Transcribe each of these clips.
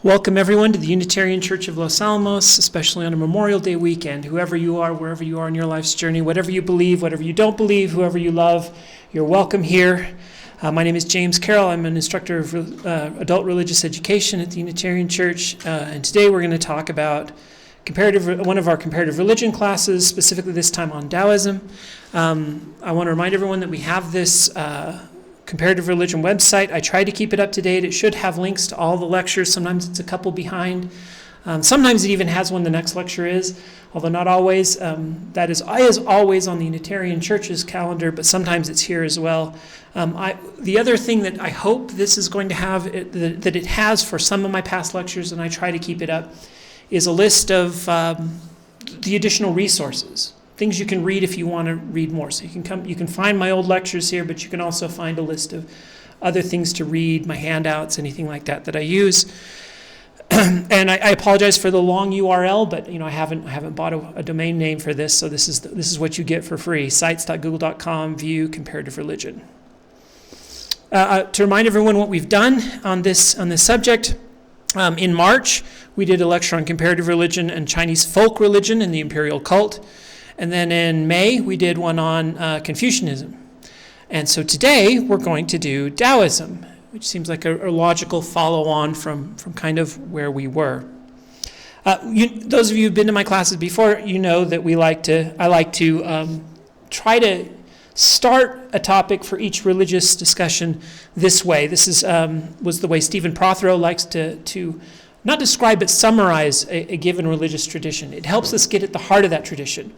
Welcome everyone to the Unitarian Church of Los Alamos, especially on a Memorial Day weekend. Whoever you are, wherever you are in your life's journey, whatever you believe, whatever you don't believe, whoever you love, you're welcome here. My name is James Carroll. I'm an instructor of adult religious education at the Unitarian Church, and today we're going to talk about one of our comparative religion classes, specifically this time on Daoism. I want to remind everyone that we have this comparative religion website. I try to keep it up to date. It should have links to all the lectures. Sometimes it's a couple behind. Sometimes it even has when the next lecture is, although not always. That is always on the Unitarian Church's calendar, but sometimes it's here as well. The other thing that I hope this is going to have, that it has for some of my past lectures, and I try to keep it up, is a list of the additional resources. Things you can read if you want to read more. So you can find my old lectures here, but you can also find a list of other things to read, my handouts, anything like that I use. And I apologize for the long URL, but I haven't bought a domain name for this, so this is what you get for free. Sites.google.com, view comparative religion. To remind everyone what we've done on this subject, in March we did a lecture on comparative religion and Chinese folk religion and the imperial cult. And then in May, we did one on Confucianism. And so today, we're going to do Daoism, which seems like a logical follow-on from kind of where we were. Those of you who've been to my classes before, you know that I like to try to start a topic for each religious discussion this way. This was the way Stephen Prothero likes to not describe but summarize a given religious tradition. It helps us get at the heart of that tradition.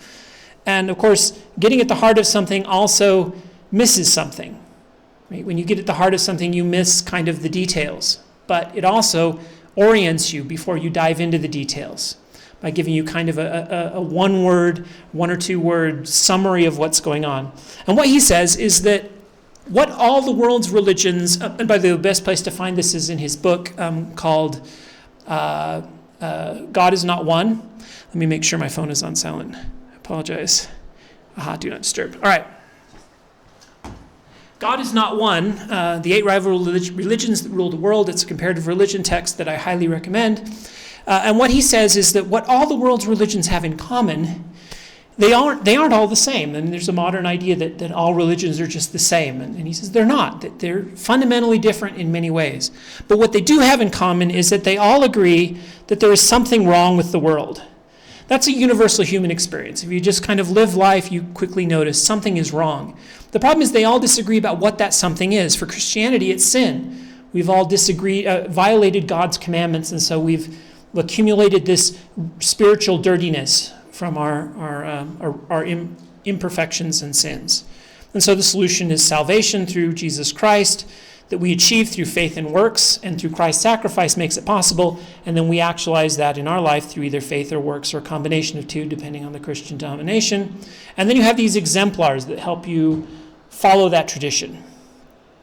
And of course, getting at the heart of something also misses something. Right? When you get at the heart of something, you miss kind of the details. But it also orients you before you dive into the details by giving you kind of a one or two word summary of what's going on. And what he says is that what all the world's religions, and by the way, the best place to find this is in his book called God is Not One. Let me make sure my phone is on silent. Apologize. Do not disturb. All right. God is Not One, the 8 rival religions that rule the world. It's a comparative religion text that I highly recommend. And what he says is that what all the world's religions have in common, they aren't all the same. And there's a modern idea that all religions are just the same. And he says they're not, that they're fundamentally different in many ways. But what they do have in common is that they all agree that there is something wrong with the world. That's a universal human experience. If you just kind of live life, you quickly notice something is wrong. The problem is they all disagree about what that something is. For Christianity, it's sin. We've all violated God's commandments, and so we've accumulated this spiritual dirtiness from our imperfections and sins. And so the solution is salvation through Jesus Christ, that we achieve through faith and works, and through Christ's sacrifice makes it possible, and then we actualize that in our life through either faith or works or a combination of two, depending on the Christian denomination. And then you have these exemplars that help you follow that tradition.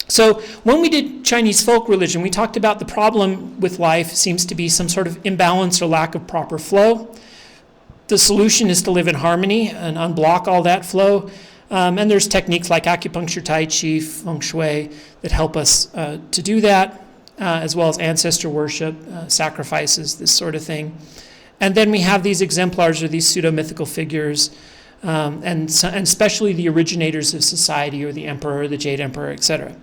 So when we did Chinese folk religion, we talked about the problem with life seems to be some sort of imbalance or lack of proper flow. The solution is to live in harmony and unblock all that flow. And there's techniques like acupuncture, tai chi, feng shui that help us to do that, as well as ancestor worship, sacrifices, this sort of thing. And then we have these exemplars or these pseudo-mythical figures, and especially the originators of society or the emperor, the Jade Emperor, etc.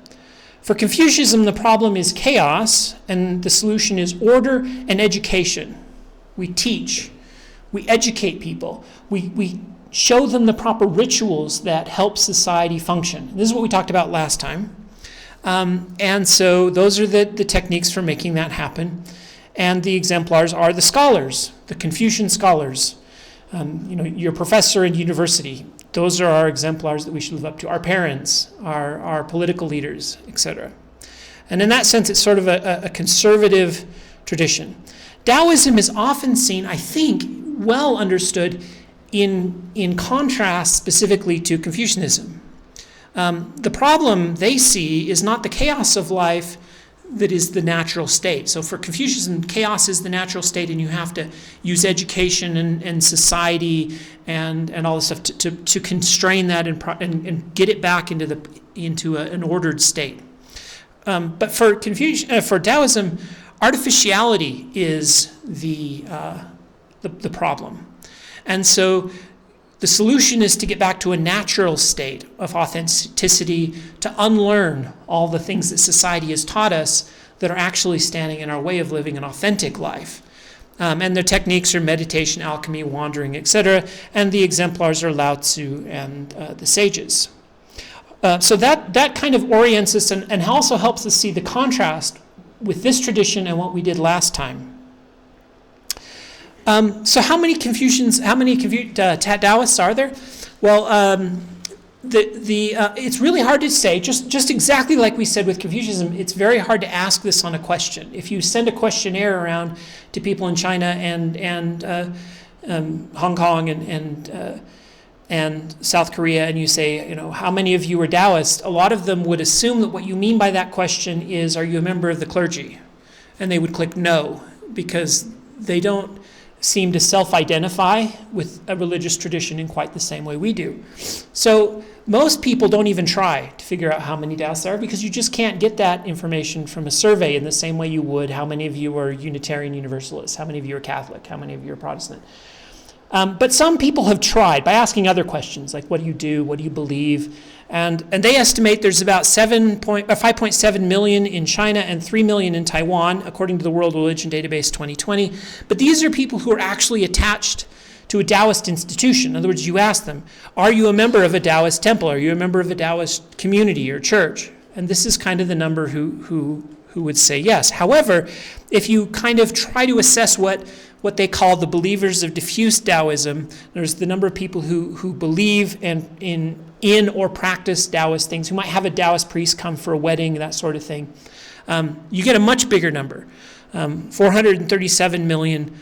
For Confucianism, the problem is chaos, and the solution is order and education. We teach. We educate people. We show them the proper rituals that help society function. This is what we talked about last time. And so those are the techniques for making that happen. And the exemplars are the scholars, the Confucian scholars. Your professor in university. Those are our exemplars that we should live up to. Our parents, our political leaders, etc. And in that sense, it's sort of a conservative tradition. Daoism is often seen, I think, well understood in contrast specifically to Confucianism. The problem they see is not the chaos of life that is the natural state. So for Confucianism, chaos is the natural state, and you have to use education and society and all this stuff to constrain that and get it back into an ordered state. But for Daoism, artificiality is the problem. And so the solution is to get back to a natural state of authenticity, to unlearn all the things that society has taught us that are actually standing in our way of living an authentic life. And the techniques are meditation, alchemy, wandering, etc. And the exemplars are Lao Tzu and the sages. So that kind of orients us and also helps us see the contrast with this tradition and what we did last time. So how many Taoists are there? Well, it's really hard to say. Just exactly like we said with Confucianism, it's very hard to ask this on a question. If you send a questionnaire around to people in China and Hong Kong and South Korea, and you say, how many of you are Taoist? A lot of them would assume that what you mean by that question is, are you a member of the clergy? And they would click no, because they don't seem to self-identify with a religious tradition in quite the same way we do. So most people don't even try to figure out how many Taoists there are, because you just can't get that information from a survey in the same way you would how many of you are Unitarian Universalists, how many of you are Catholic, how many of you are Protestant. But some people have tried by asking other questions, like what do, what do you believe? And they estimate there's about 5.7 million in China and 3 million in Taiwan, according to the World Religion Database 2020. But these are people who are actually attached to a Taoist institution. In other words, you ask them, are you a member of a Taoist temple? Are you a member of a Taoist community or church? And this is kind of the number who would say yes. However, if you kind of try to assess what they call the believers of diffuse Taoism, there's the number of people who believe in or practice Taoist things, who might have a Taoist priest come for a wedding, that sort of thing. You get a much bigger number, 437 million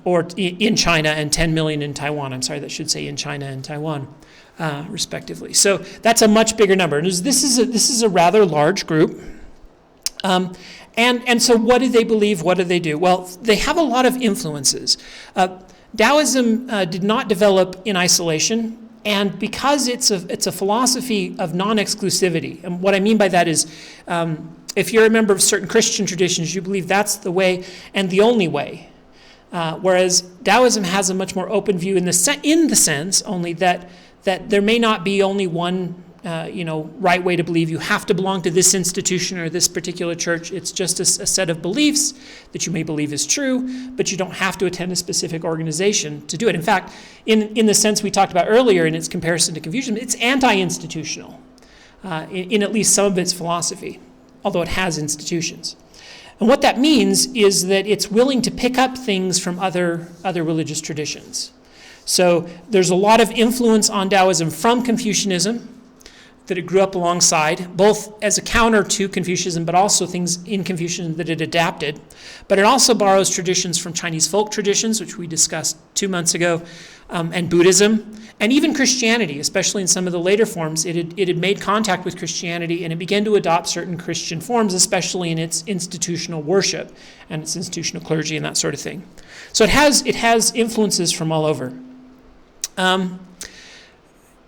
or in China and 10 million in Taiwan. I'm sorry, that should say in China and Taiwan, respectively. So that's a much bigger number. And this is a rather large group. And so what do they believe? What do they do? Well, they have a lot of influences. Taoism did not develop in isolation, and because it's a philosophy of non-exclusivity. And what I mean by that is, if you're a member of certain Christian traditions, you believe that's the way and the only way. Whereas Taoism has a much more open view in the sense only that there may not be only one right way to believe. You have to belong to this institution or this particular church. It's just a set of beliefs that you may believe is true, but you don't have to attend a specific organization to do it. In fact, in the sense we talked about earlier in its comparison to Confucianism, it's anti-institutional in at least some of its philosophy, although it has institutions. And what that means is that it's willing to pick up things from other religious traditions. So there's a lot of influence on Taoism from Confucianism that it grew up alongside, both as a counter to Confucianism, but also things in Confucianism that it adapted. But it also borrows traditions from Chinese folk traditions, which we discussed 2 months ago, and Buddhism, and even Christianity, especially in some of the later forms. It had made contact with Christianity, and it began to adopt certain Christian forms, especially in its institutional worship and its institutional clergy and that sort of thing. So it has influences from all over.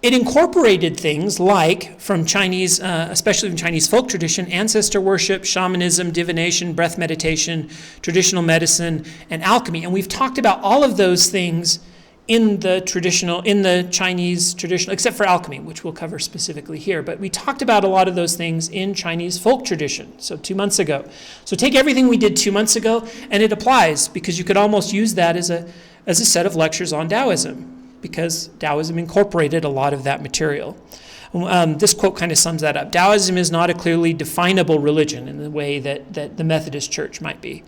It incorporated things like, from Chinese, especially from Chinese folk tradition, ancestor worship, shamanism, divination, breath meditation, traditional medicine, and alchemy. And we've talked about all of those things in the Chinese traditional, except for alchemy, which we'll cover specifically here. But we talked about a lot of those things in Chinese folk tradition, so 2 months ago. So take everything we did 2 months ago, and it applies, because you could almost use that as a set of lectures on Taoism, because Taoism incorporated a lot of that material. This quote kind of sums that up. Taoism is not a clearly definable religion in the way that the Methodist Church might be.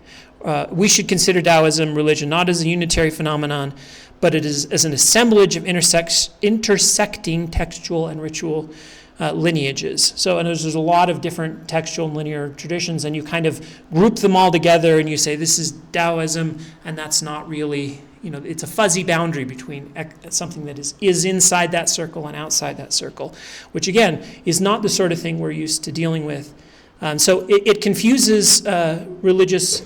We should consider Taoism religion not as a unitary phenomenon, but it is as an assemblage of intersecting textual and ritual lineages. So, and there's a lot of different textual and linear traditions, and you kind of group them all together and you say this is Taoism, and that's not really, it's a fuzzy boundary between something that is inside that circle and outside that circle, which again is not the sort of thing we're used to dealing with. So it confuses religious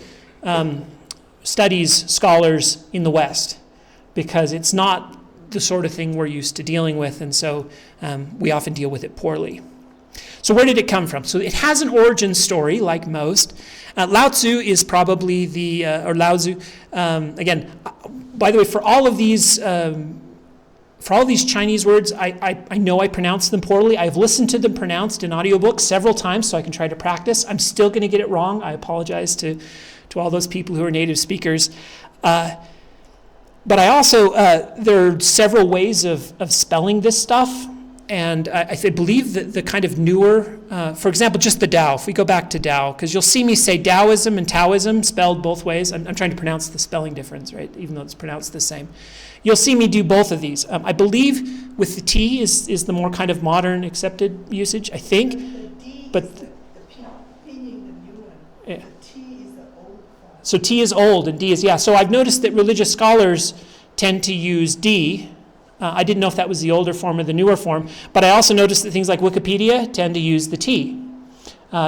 studies scholars in the West, because it's not the sort of thing we're used to dealing with, and so we often deal with it poorly. So where did it come from? So it has an origin story, like most. Lao Tzu is probably or Lao Tzu, again, by the way, for all these Chinese words, I know I pronounce them poorly. I've listened to them pronounced in audiobooks several times so I can try to practice. I'm still going to get it wrong. I apologize to all those people who are native speakers. But I also, there are several ways of spelling this stuff. And I believe that the kind of newer, for example, just the Tao, if we go back to Tao, because you'll see me say Daoism and Taoism spelled both ways. I'm trying to pronounce the spelling difference, right, even though it's pronounced the same. You'll see me do both of these. I believe with the T is the more kind of modern accepted usage, I think. The D but is the meaning the new one. Yeah. The T is the old form. So T is old and D is, yeah. So I've noticed that religious scholars tend to use D. I didn't know if that was the older form or the newer form, but I also noticed that things like Wikipedia tend to use the T.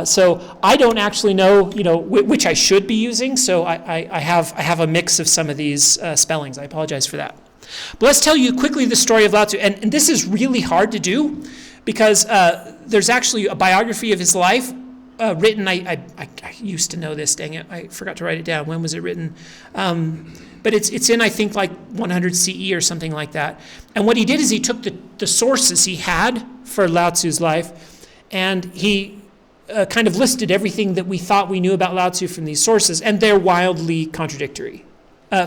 So I don't actually know, which I should be using. So I have a mix of some of these spellings. I apologize for that. But let's tell you quickly the story of Lao Tzu, and this is really hard to do because there's actually a biography of his life written. I used to know this. Dang it, I forgot to write it down. When was it written? But it's in, I think, like 100 CE or something like that. And what he did is he took the sources he had for Lao Tzu's life, and he kind of listed everything that we thought we knew about Lao Tzu from these sources, and they're wildly contradictory.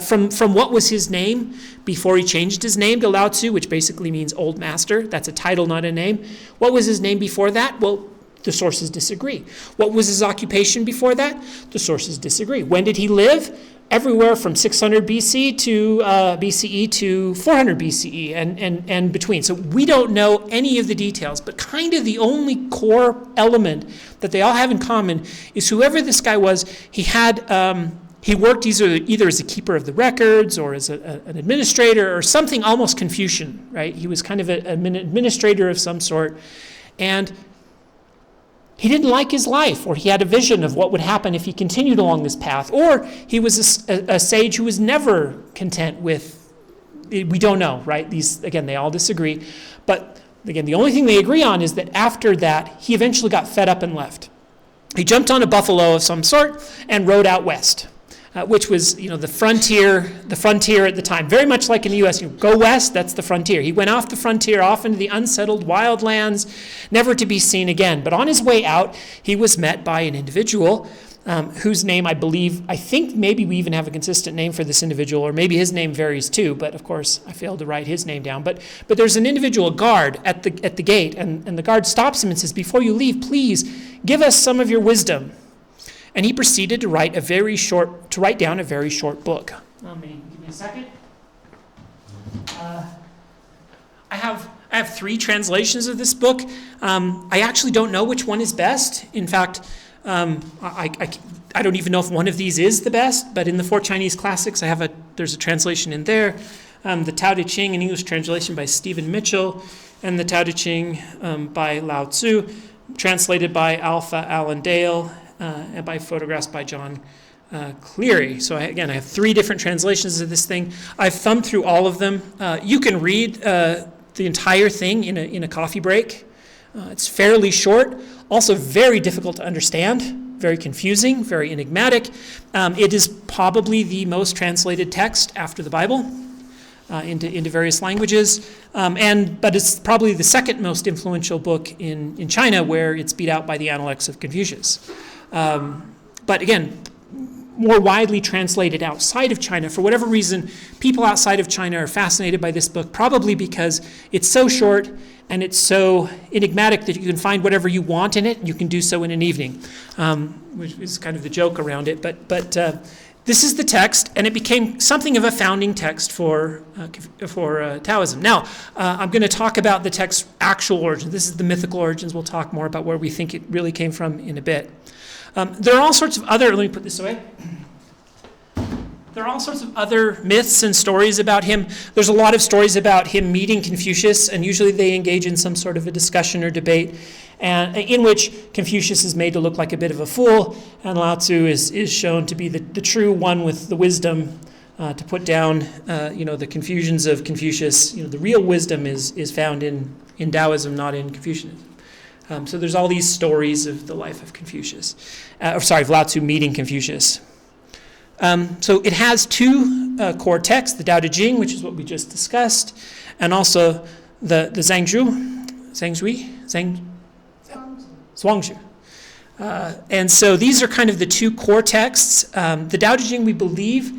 From what was his name before he changed his name to Lao Tzu, which basically means old master. That's a title, not a name. What was his name before that? Well, the sources disagree. What was his occupation before that? The sources disagree. When did he live? Everywhere from 600 BCE to 400 BCE and between. So we don't know any of the details, but kind of the only core element that they all have in common is whoever this guy was, he worked either as a keeper of the records or as an administrator or something almost Confucian, right? He was kind of an administrator of some sort, and he didn't like his life, or he had a vision of what would happen if he continued along this path, or he was a sage who was never content with, we don't know, right? These, again, they all disagree. But again, the only thing they agree on is that after that, he eventually got fed up and left. He jumped on a buffalo of some sort and rode out west, which was, the frontier at the time. Very much like in the U.S., go west, that's the frontier. He went off the frontier, off into the unsettled wild lands, never to be seen again. But on his way out, he was met by an individual whose name I think maybe we even have a consistent name for this individual, or maybe his name varies too, but of course I failed to write his name down. But there's an individual guard at the gate, and the guard stops him and says, "Before you leave, please give us some of your wisdom." And he proceeded to write down a very short book. Give me a second. I have 3 translations of this book. I actually don't know which one is best. In fact, I don't even know if one of these is the best. But in the 4 Chinese classics, there's a translation in there. The Tao De Ching, an English translation by Stephen Mitchell, and the Tao De Ching by Lao Tzu, translated by Alpha Allen Dale, and by photographs by John Cleary. So I have 3 different translations of this thing. I've thumbed through all of them. You can read the entire thing in a coffee break. It's fairly short, also very difficult to understand, very confusing, very enigmatic. It is probably the most translated text after the Bible into various languages, but it's probably the second most influential book in China, where it's beat out by the Analects of Confucius. But again, more widely translated outside of China. For whatever reason, people outside of China are fascinated by this book, probably because it's so short and it's so enigmatic that you can find whatever you want in it, and you can do so in an evening, which is kind of the joke around it. But this is the text, and it became something of a founding text for Taoism. Now, I'm going to talk about the text's actual origins. This is the mythical origins. We'll talk more about where we think it really came from in a bit. There are all sorts of other, let me put this away. There are all sorts of other myths and stories about him. There's a lot of stories about him meeting Confucius, and usually they engage in some sort of a discussion or debate, and in which Confucius is made to look like a bit of a fool, and Lao Tzu is shown to be the true one with the wisdom to put down the confusions of Confucius. The real wisdom is found in Daoism, not in Confucianism. So there's all these stories of the life of Confucius, of Lao Tzu meeting Confucius. So it has two core texts, the Tao De Ching, which is what we just discussed, and also the Zhuangzi. And so these are kind of the two core texts. The Tao De Ching, we believe,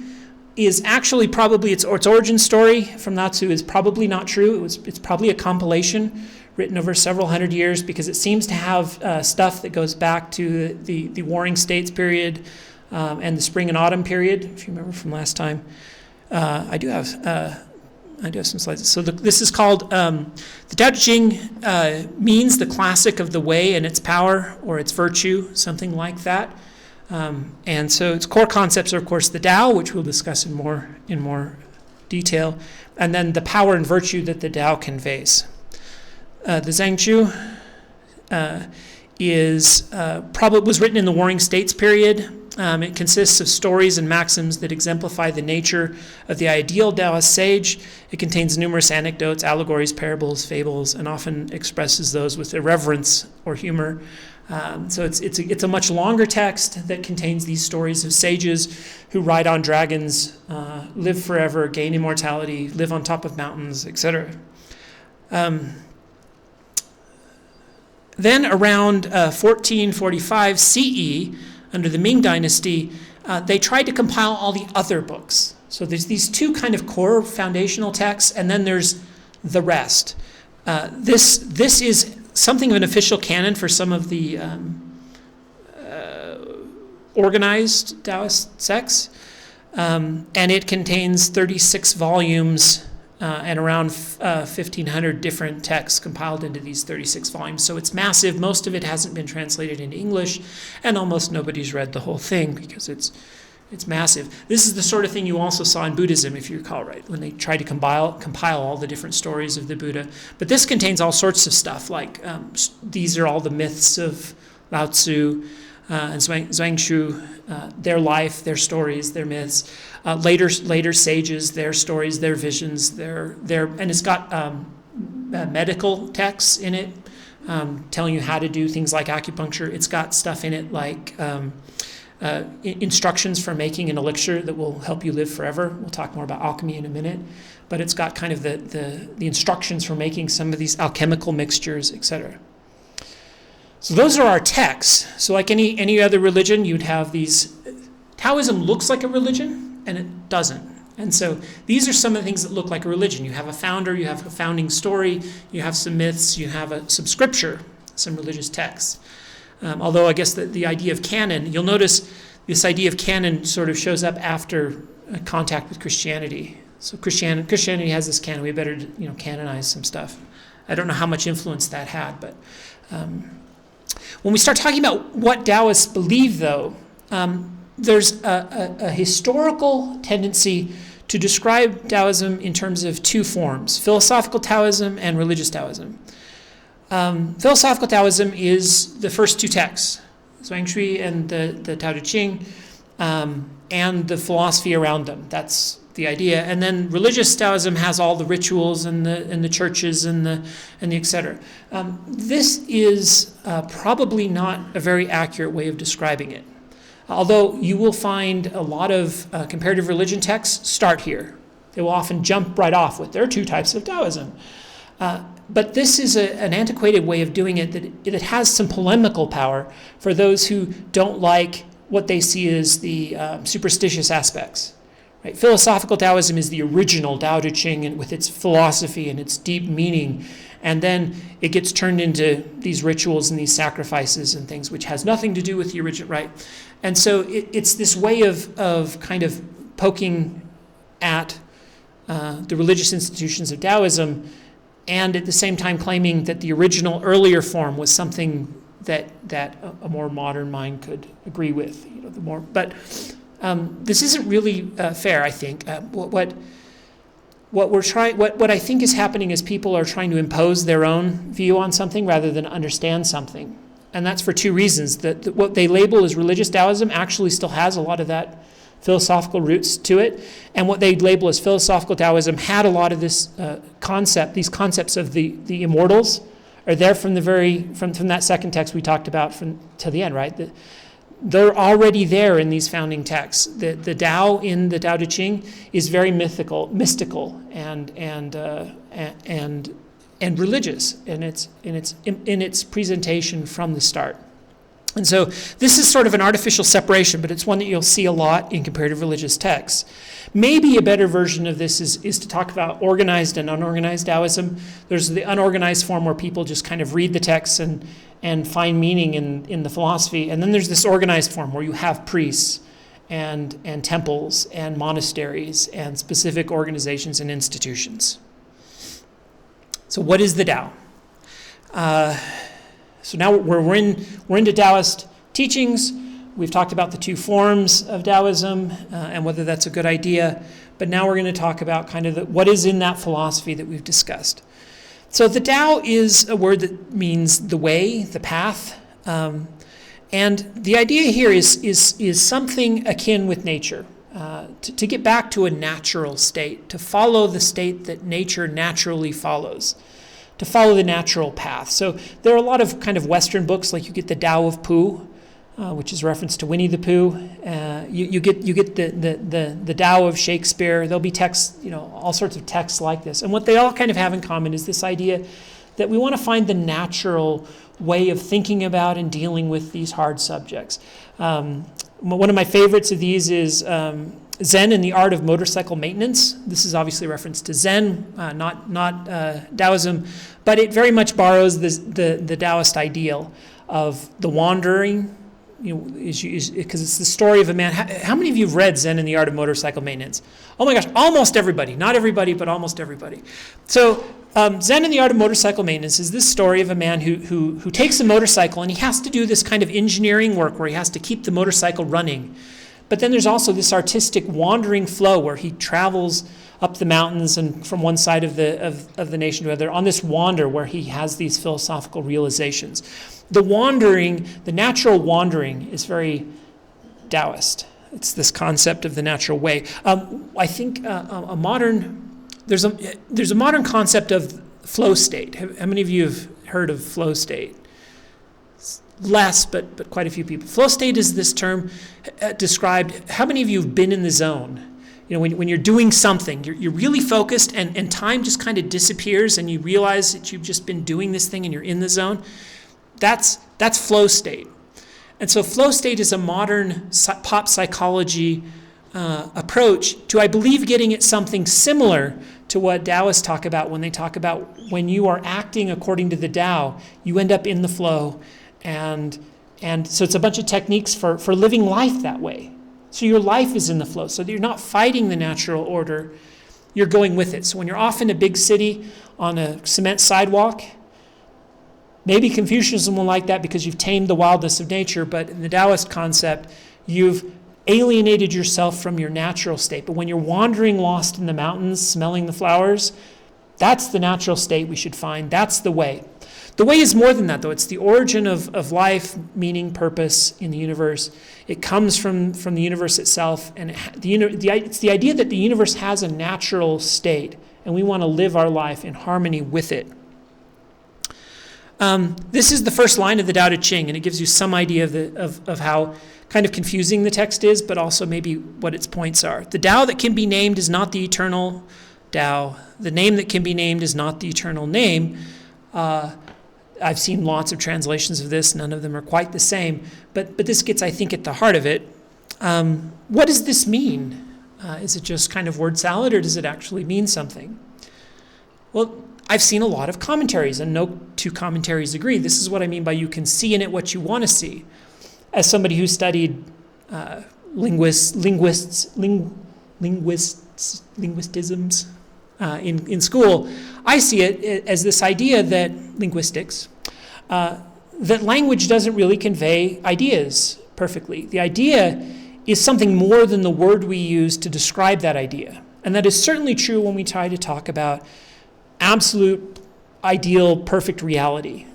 is actually probably its origin story from Lao Tzu is probably not true. It's probably a compilation written over several hundred years, because it seems to have stuff that goes back to the Warring States period and the Spring and Autumn period, if you remember from last time. I do have some slides. So this is called, the Tao De Ching means the classic of the way and its power or its virtue, something like that. And so its core concepts are, of course, the Tao, which we'll discuss in more detail, and then the power and virtue that the Tao conveys. The Zhangzhu was written in the Warring States period. It consists of stories and maxims that exemplify the nature of the ideal Taoist sage. It contains numerous anecdotes, allegories, parables, fables, and often expresses those with irreverence or humor. So it's a much longer text that contains these stories of sages who ride on dragons, live forever, gain immortality, live on top of mountains, etc. Then around 1445 CE, under the Ming Dynasty, they tried to compile all the other books. So there's these two kind of core foundational texts, and then there's the rest. This is something of an official canon for some of the organized Taoist sects, and it contains 36 volumes and around 1,500 different texts compiled into these 36 volumes. So it's massive. Most of it hasn't been translated into English, and almost nobody's read the whole thing because it's massive. This is the sort of thing you also saw in Buddhism, if you recall, right, when they tried to compile all the different stories of the Buddha. But this contains all sorts of stuff, like these are all the myths of Lao Tzu and Zhuangzi, their life, their stories, their myths. Later sages, their stories, their visions, and it's got medical texts in it, telling you how to do things like acupuncture. It's got stuff in it like instructions for making an elixir that will help you live forever. We'll talk more about alchemy in a minute, but it's got kind of the instructions for making some of these alchemical mixtures, etc. So those are our texts. So like any other religion, you'd have these. Taoism looks like a religion, and it doesn't. And so these are some of the things that look like a religion. You have a founder, you have a founding story, you have some myths, you have some scripture, some religious texts. Although I guess the idea of canon, you'll notice this idea of canon sort of shows up after contact with Christianity. So Christianity has this canon. We better canonize some stuff. I don't know how much influence that had, but when we start talking about what Taoists believe, though, there's a historical tendency to describe Taoism in terms of two forms: philosophical Taoism and religious Taoism. Philosophical Taoism is the first two texts, Zhuangzi and the Tao De Ching, and the philosophy around them. That's the idea. And then religious Taoism has all the rituals and the churches and the etc. This is probably not a very accurate way of describing it. Although you will find a lot of comparative religion texts start here. They will often jump right off with, there are two types of Taoism. But this is an antiquated way of doing it that has some polemical power for those who don't like what they see as the superstitious aspects. Right? Philosophical Taoism is the original Tao De Ching and with its philosophy and its deep meaning. And then it gets turned into these rituals and these sacrifices and things, which has nothing to do with the original, right? And so it's this way of kind of poking at the religious institutions of Taoism, and at the same time claiming that the original earlier form was something that a more modern mind could agree with. But this isn't really fair, I think. What I think is happening is people are trying to impose their own view on something rather than understand something. And that's for two reasons. That what they label as religious Taoism actually still has a lot of that philosophical roots to it. And what they label as philosophical Taoism had a lot of this these concepts of the immortals are there from that second text we talked about to the end, right? They're already there in these founding texts. The Tao in the Tao De Ching is very mystical, and religious in its presentation from the start. And so this is sort of an artificial separation, but it's one that you'll see a lot in comparative religious texts. Maybe a better version of this is to talk about organized and unorganized Taoism. There's the unorganized form where people just kind of read the texts and find meaning in the philosophy. And then there's this organized form where you have priests and temples and monasteries and specific organizations and institutions. So what is the Tao? So now we're into Taoist teachings. We've talked about the two forms of Taoism and whether that's a good idea. But now we're going to talk about kind of what is in that philosophy that we've discussed. So the Tao is a word that means the way, the path. And the idea here is something akin with nature. To get back to a natural state, to follow the state that nature naturally follows, to follow the natural path. So there are a lot of kind of Western books, like you get the Tao of Pooh, which is reference to Winnie the Pooh. You get the Tao of Shakespeare. There'll be texts, all sorts of texts like this. And what they all kind of have in common is this idea that we want to find the natural way of thinking about and dealing with these hard subjects. One of my favorites of these is Zen and the Art of Motorcycle Maintenance. This is obviously a reference to Zen, not Daoism, but it very much borrows the Taoist ideal of the wandering, because it's the story of a man. How many of you have read Zen and the Art of Motorcycle Maintenance? Oh my gosh, almost everybody. Not everybody, but almost everybody. So Zen and the Art of Motorcycle Maintenance is this story of a man who takes a motorcycle, and he has to do this kind of engineering work where he has to keep the motorcycle running. But then there's also this artistic wandering flow where he travels up the mountains and from one side of the nation to another on this wander where he has these philosophical realizations. The natural wandering is very Taoist. It's this concept of the natural way. I think there's a modern concept of flow state. How many of you have heard of flow state? Less, but quite a few people. Flow state is this term described. How many of you have been in the zone? When you're doing something, you're really focused and time just kind of disappears and you realize that you've just been doing this thing and you're in the zone. That's flow state. And so flow state is a modern pop psychology approach to, I believe, getting at something similar to what Taoists talk about when they talk about when you are acting according to the Tao, you end up in the flow. And so it's a bunch of techniques for living life that way. So your life is in the flow. So you're not fighting the natural order, you're going with it. So when you're off in a big city on a cement sidewalk, maybe Confucianism will like that because you've tamed the wildness of nature, but in the Taoist concept, you've alienated yourself from your natural state. But when you're wandering lost in the mountains, smelling the flowers, that's the natural state we should find. That's the way. The way is more than that, though. It's the origin of life, meaning, purpose in the universe. It comes from the universe itself, and it's the idea that the universe has a natural state, and we want to live our life in harmony with it. This is the first line of the Tao De Ching, and it gives you some idea of how kind of confusing the text is, but also maybe what its points are. The Tao that can be named is not the eternal Tao. The name that can be named is not the eternal name. I've seen lots of translations of this. None of them are quite the same. But this gets, I think, at the heart of it. What does this mean? Is it just kind of word salad, or does it actually mean something? Well, I've seen a lot of commentaries, and no two commentaries agree. This is what I mean by you can see in it what you want to see. As somebody who studied linguistisms in school, I see it as this idea that linguistics, that language doesn't really convey ideas perfectly. The idea is something more than the word we use to describe that idea. And that is certainly true when we try to talk about absolute, ideal, perfect reality.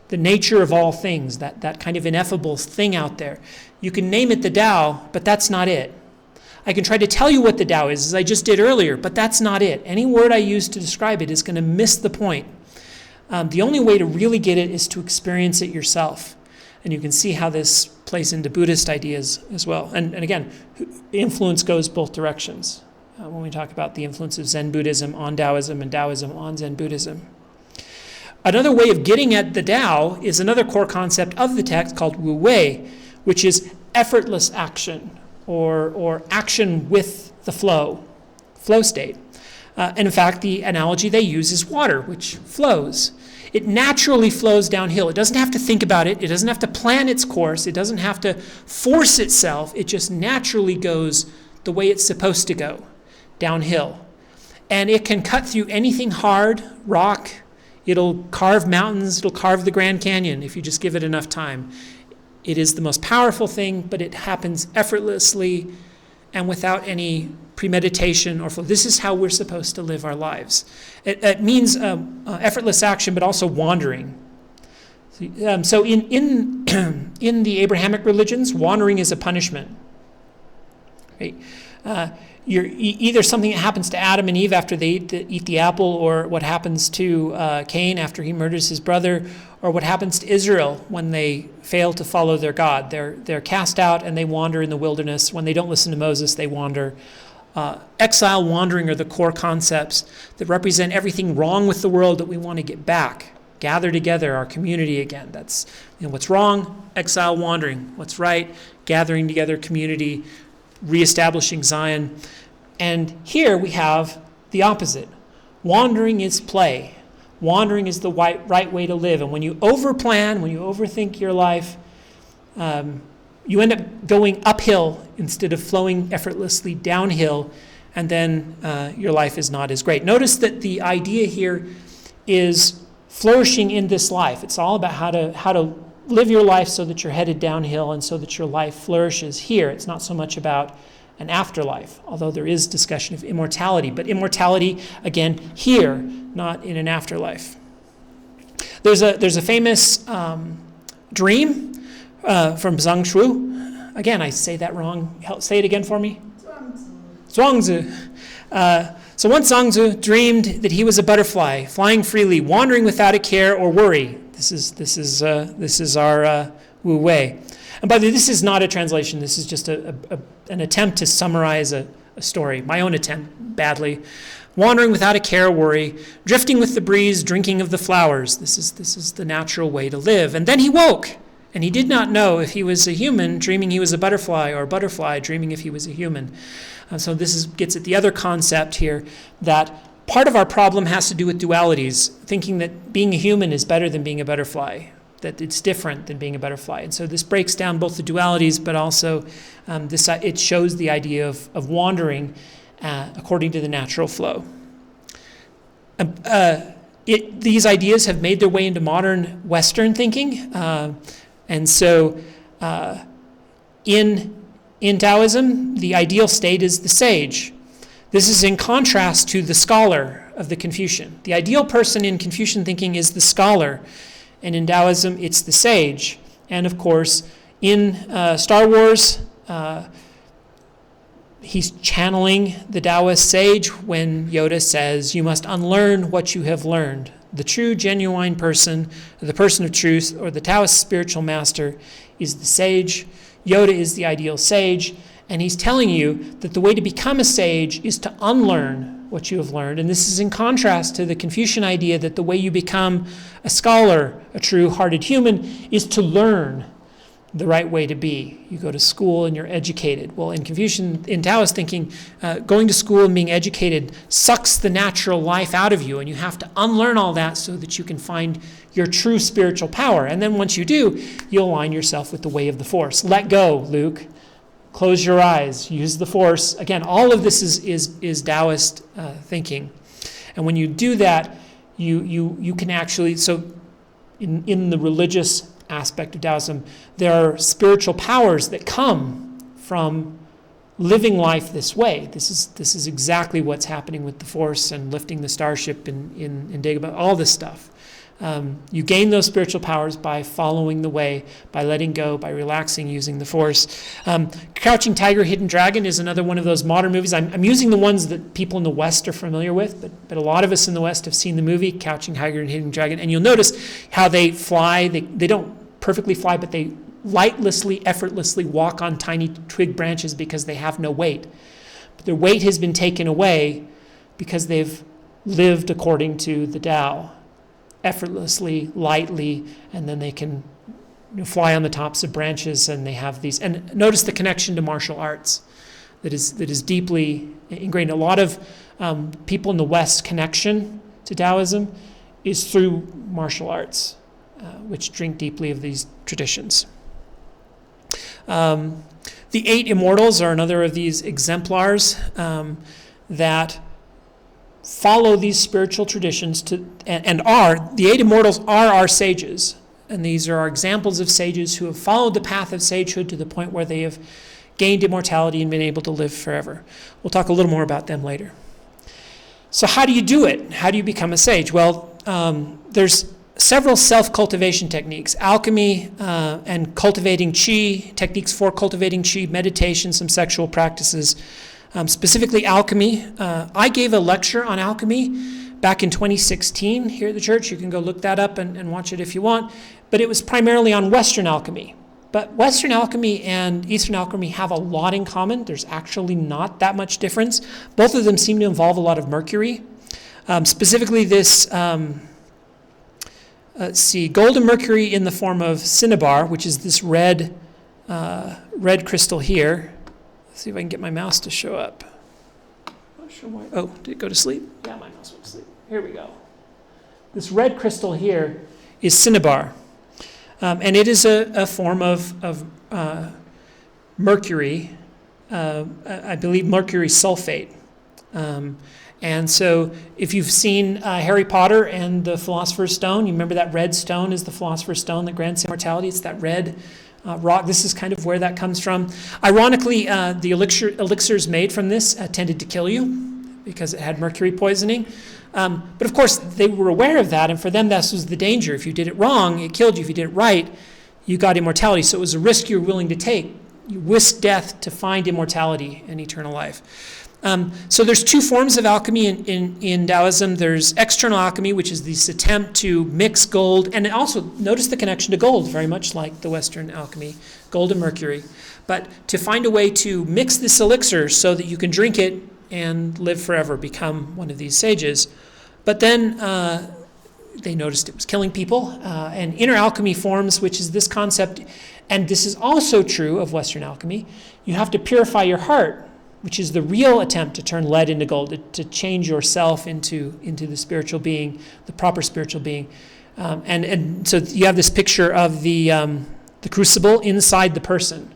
The nature of all things, that kind of ineffable thing out there. You can name it the Tao, but that's not it. I can try to tell you what the Tao is, as I just did earlier, but that's not it. Any word I use to describe it is going to miss the point. The only way to really get it is to experience it yourself. And you can see how this plays into Buddhist ideas as well. And again, influence goes both directions when we talk about the influence of Zen Buddhism on Daoism and Daoism on Zen Buddhism. Another way of getting at the Tao is another core concept of the text called Wu Wei, which is effortless action or action with the flow state. And in fact, the analogy they use is water, which flows. It naturally flows downhill. It doesn't have to think about it. It doesn't have to plan its course. It doesn't have to force itself. It just naturally goes the way it's supposed to go, downhill. And it can cut through anything hard, rock. It'll carve mountains. It'll carve the Grand Canyon if you just give it enough time. It is the most powerful thing, but it happens effortlessly and without any premeditation or flow. This is how we're supposed to live our lives. It means effortless action, but also wandering. So in the Abrahamic religions, wandering is a punishment. Right? You're either something that happens to Adam and Eve after they eat the apple, or what happens to Cain after he murders his brother, or what happens to Israel when they fail to follow their God. They're cast out and they wander in the wilderness. When they don't listen to Moses, they wander. Exile, wandering are the core concepts that represent everything wrong with the world that we want to get back. Gather together, our community again. That's what's wrong, exile, wandering. What's right, gathering together, community, reestablishing Zion. And here we have the opposite. Wandering is play. Wandering is the right way to live. And when you overplan, when you overthink your life, you end up going uphill instead of flowing effortlessly downhill, and then your life is not as great. Notice that the idea here is flourishing in this life. It's all about how to live your life so that you're headed downhill and so that your life flourishes here. It's not so much about an afterlife, although there is discussion of immortality. But immortality, again, here, not in an afterlife. There's a famous dream from Zhuangzi. Again, I say that wrong. Say it again for me. Zhuangzi. So once Zhuangzi dreamed that he was a butterfly, flying freely, wandering without a care or worry. This is our Wu Wei. And by the way, this is not a translation. This is just an attempt to summarize a story. My own attempt, badly. Wandering without a care or worry, drifting with the breeze, drinking of the flowers. This is the natural way to live. And then he woke, and he did not know if he was a human dreaming he was a butterfly, or a butterfly dreaming if he was a human. So this gets at the other concept here, that part of our problem has to do with dualities, thinking that being a human is better than being a butterfly, that it's different than being a butterfly. And so this breaks down both the dualities, but also it shows the idea of wandering according to the natural flow. These ideas have made their way into modern Western thinking. And so in Taoism, the ideal state is the sage. This is in contrast to the scholar of the Confucian. The ideal person in Confucian thinking is the scholar, and in Taoism, it's the sage. And of course, in Star Wars, he's channeling the Taoist sage when Yoda says, "You must unlearn what you have learned." The true, genuine person, the person of truth, or the Taoist spiritual master is the sage. Yoda is the ideal sage, and he's telling you that the way to become a sage is to unlearn what you have learned. And this is in contrast to the Confucian idea that the way you become a scholar, a true-hearted human, is to learn the right way to be. You go to school and you're educated. Well, in Taoist thinking, going to school and being educated sucks the natural life out of you, and you have to unlearn all that so that you can find your true spiritual power. And then once you do, you'll align yourself with the way of the Force. Let go, Luke. Close your eyes. Use the Force. Again, all of this is Taoist thinking. And when you do that, you can actually, so in the religious aspect of Taoism, there are spiritual powers that come from living life this way. This is exactly what's happening with the Force and lifting the starship in Dagobah, all this stuff. You gain those spiritual powers by following the way, by letting go, by relaxing, using the force. Crouching Tiger, Hidden Dragon is another one of those modern movies. I'm using the ones that people in the West are familiar with, but a lot of us in the West have seen the movie Crouching Tiger and Hidden Dragon, and you'll notice how they fly. They don't perfectly fly, but they lightlessly, effortlessly walk on tiny twig branches because they have no weight. But their weight has been taken away because they've lived according to the Tao, effortlessly, lightly, and then they can fly on the tops of branches, and they have these. And notice the connection to martial arts that is deeply ingrained. A lot of people in the West connection to Taoism is through martial arts, which drink deeply of these traditions. The Eight Immortals are another of these exemplars that follow these spiritual traditions the Eight Immortals are our sages, and these are our examples of sages who have followed the path of sagehood to the point where they have gained immortality and been able to live forever. We'll talk a little more about them later. So how do you do it? How do you become a sage? Well, there's several self-cultivation techniques: alchemy and cultivating qi, techniques for cultivating qi, meditation, some sexual practices. Specifically alchemy. I gave a lecture on alchemy back in 2016 here at the church. You can go look that up and watch it if you want. But it was primarily on Western alchemy. But Western alchemy and Eastern alchemy have a lot in common. There's actually not that much difference. Both of them seem to involve a lot of mercury. Specifically this, let's see, golden mercury in the form of cinnabar, which is this red crystal here. See if I can get my mouse to show up. Not sure why. Oh, did it go to sleep? Yeah, my mouse went to sleep. Here we go. This red crystal here is cinnabar. And it is a form of mercury, I believe mercury sulfate. And so if you've seen Harry Potter and the Philosopher's Stone, you remember that red stone is the Philosopher's Stone that grants immortality. It's that red rock. This is kind of where that comes from. Ironically, the elixirs made from this tended to kill you because it had mercury poisoning. But of course, they were aware of that, and for them, this was the danger. If you did it wrong, it killed you. If you did it right, you got immortality. So it was a risk you were willing to take. You risk death to find immortality and eternal life. So there's two forms of alchemy in Daoism. There's external alchemy, which is this attempt to mix gold, and also notice the connection to gold, very much like the Western alchemy, gold and mercury. But to find a way to mix this elixir so that you can drink it and live forever, become one of these sages. But then they noticed it was killing people, and inner alchemy forms, which is this concept, and this is also true of Western alchemy. You have to purify your heart, which is the real attempt to turn lead into gold, to change yourself into the spiritual being, the proper spiritual being. And so you have this picture of the crucible inside the person.